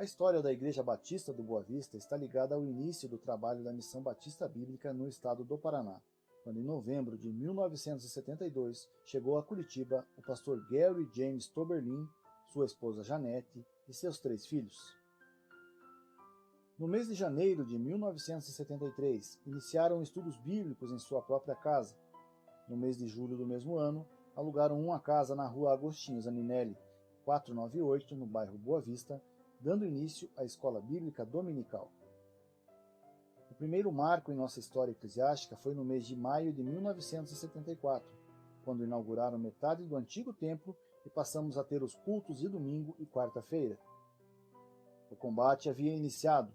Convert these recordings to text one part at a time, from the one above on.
A história da Igreja Batista do Boa Vista está ligada ao início do trabalho da Missão Batista Bíblica no estado do Paraná, quando em novembro de 1972 chegou a Curitiba o pastor Gary James Toberlin, sua esposa Janete e seus 3 filhos. No mês de janeiro de 1973, iniciaram estudos bíblicos em sua própria casa. No mês de julho do mesmo ano, alugaram uma casa na rua Agostinho Zaninelli, 498, no bairro Boa Vista, dando início à escola bíblica dominical. O primeiro marco em nossa história eclesiástica foi no mês de maio de 1974, quando inauguraram metade do antigo templo e passamos a ter os cultos de domingo e quarta-feira. O combate havia iniciado,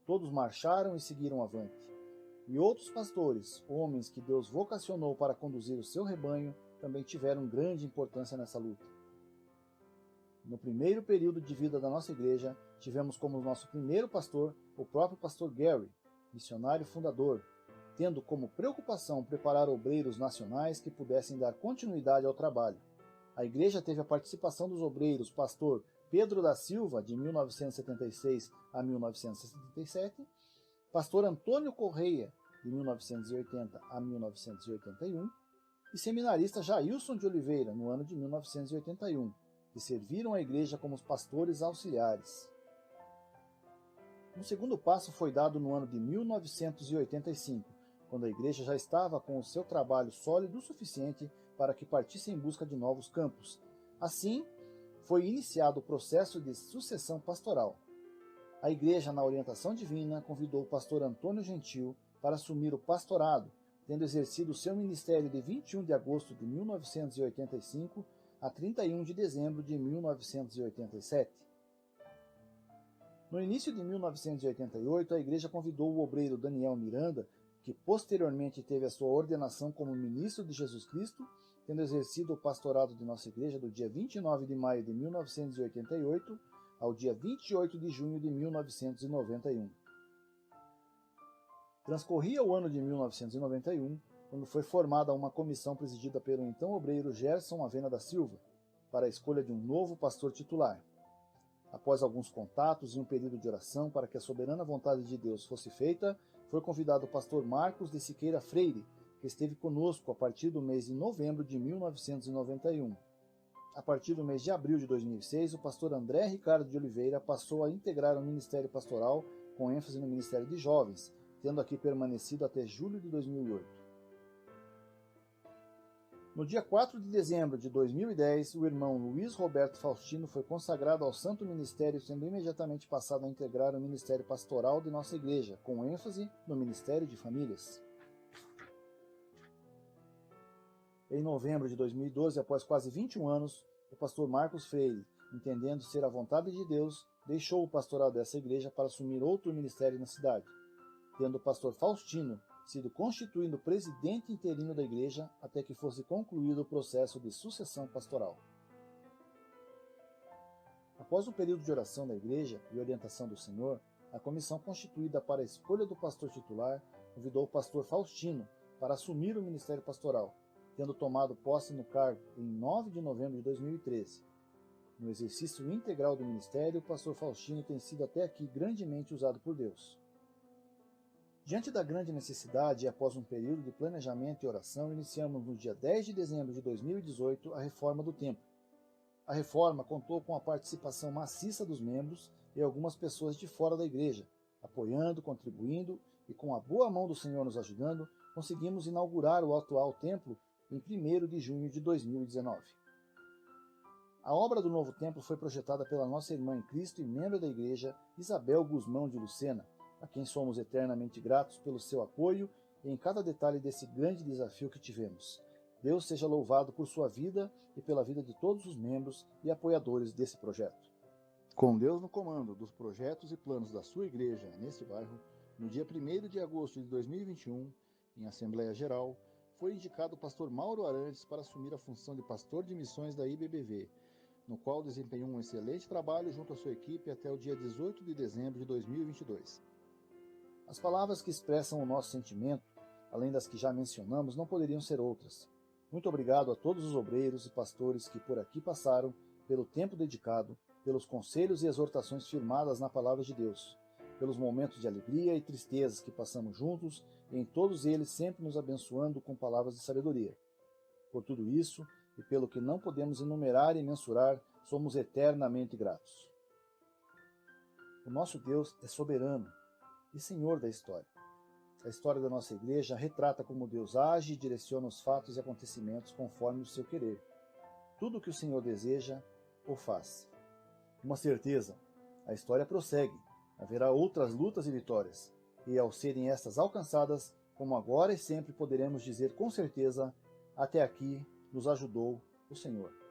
todos marcharam e seguiram avante. E outros pastores, homens que Deus vocacionou para conduzir o seu rebanho, também tiveram grande importância nessa luta. No primeiro período de vida da nossa igreja, tivemos como nosso primeiro pastor o próprio pastor Gary, missionário fundador, tendo como preocupação preparar obreiros nacionais que pudessem dar continuidade ao trabalho. A igreja teve a participação dos obreiros pastor Pedro da Silva, de 1976 a 1977, pastor Antônio Correia, de 1980 a 1981, e seminarista Jailson de Oliveira, no ano de 1981, que serviram a igreja como os pastores auxiliares. Um segundo passo foi dado no ano de 1985, quando a igreja já estava com o seu trabalho sólido o suficiente para que partisse em busca de novos campos. Assim, foi iniciado o processo de sucessão pastoral. A igreja, na orientação divina, convidou o pastor Antônio Gentil para assumir o pastorado, tendo exercido seu ministério de 21 de agosto de 1985 a 31 de dezembro de 1987. No início de 1988, a igreja convidou o obreiro Daniel Miranda, que posteriormente teve a sua ordenação como ministro de Jesus Cristo, tendo exercido o pastorado de nossa igreja do dia 29 de maio de 1988 ao dia 28 de junho de 1991. Transcorria o ano de 1991, quando foi formada uma comissão presidida pelo então obreiro Gerson Avena da Silva, para a escolha de um novo pastor titular. Após alguns contatos e um período de oração para que a soberana vontade de Deus fosse feita, foi convidado o pastor Marcos de Siqueira Freire, que esteve conosco a partir do mês de novembro de 1991. A partir do mês de abril de 2006, o pastor André Ricardo de Oliveira passou a integrar o ministério pastoral com ênfase no ministério de jovens, tendo aqui permanecido até julho de 2008. No dia 4 de dezembro de 2010, o irmão Luiz Roberto Faustino foi consagrado ao santo ministério, sendo imediatamente passado a integrar o ministério pastoral de nossa igreja, com ênfase no ministério de famílias. Em novembro de 2012, após quase 21 anos, o pastor Marcos Freire, entendendo ser a vontade de Deus, deixou o pastorado dessa igreja para assumir outro ministério na cidade, tendo o pastor Faustino sido constituído presidente interino da igreja até que fosse concluído o processo de sucessão pastoral. Após o período de oração da igreja e orientação do Senhor, a comissão constituída para a escolha do pastor titular convidou o pastor Faustino para assumir o ministério pastoral, tendo tomado posse no cargo em 9 de novembro de 2013. No exercício integral do ministério, o pastor Faustino tem sido até aqui grandemente usado por Deus. Diante da grande necessidade e após um período de planejamento e oração, iniciamos no dia 10 de dezembro de 2018 a reforma do templo. A reforma contou com a participação maciça dos membros e algumas pessoas de fora da igreja, apoiando, contribuindo e com a boa mão do Senhor nos ajudando, conseguimos inaugurar o atual templo em 1º de junho de 2019. A obra do novo templo foi projetada pela nossa irmã em Cristo e membro da igreja, Isabel Guzmão de Lucena, a quem somos eternamente gratos pelo seu apoio e em cada detalhe desse grande desafio que tivemos. Deus seja louvado por sua vida e pela vida de todos os membros e apoiadores desse projeto. Com Deus no comando dos projetos e planos da sua igreja neste bairro, no dia 1º de agosto de 2021, em Assembleia Geral, foi indicado o pastor Mauro Arantes para assumir a função de pastor de missões da IBBV, no qual desempenhou um excelente trabalho junto à sua equipe até o dia 18 de dezembro de 2022. As palavras que expressam o nosso sentimento, além das que já mencionamos, não poderiam ser outras. Muito obrigado a todos os obreiros e pastores que por aqui passaram pelo tempo dedicado, pelos conselhos e exortações firmadas na palavra de Deus, pelos momentos de alegria e tristezas que passamos juntos, e em todos eles sempre nos abençoando com palavras de sabedoria. Por tudo isso, e pelo que não podemos enumerar e mensurar, somos eternamente gratos. O nosso Deus é soberano e Senhor da história. A história da nossa igreja retrata como Deus age e direciona os fatos e acontecimentos conforme o seu querer. Tudo o que o Senhor deseja, o faz. Uma certeza, a história prossegue, haverá outras lutas e vitórias, e ao serem estas alcançadas, como agora e sempre poderemos dizer com certeza, até aqui nos ajudou o Senhor.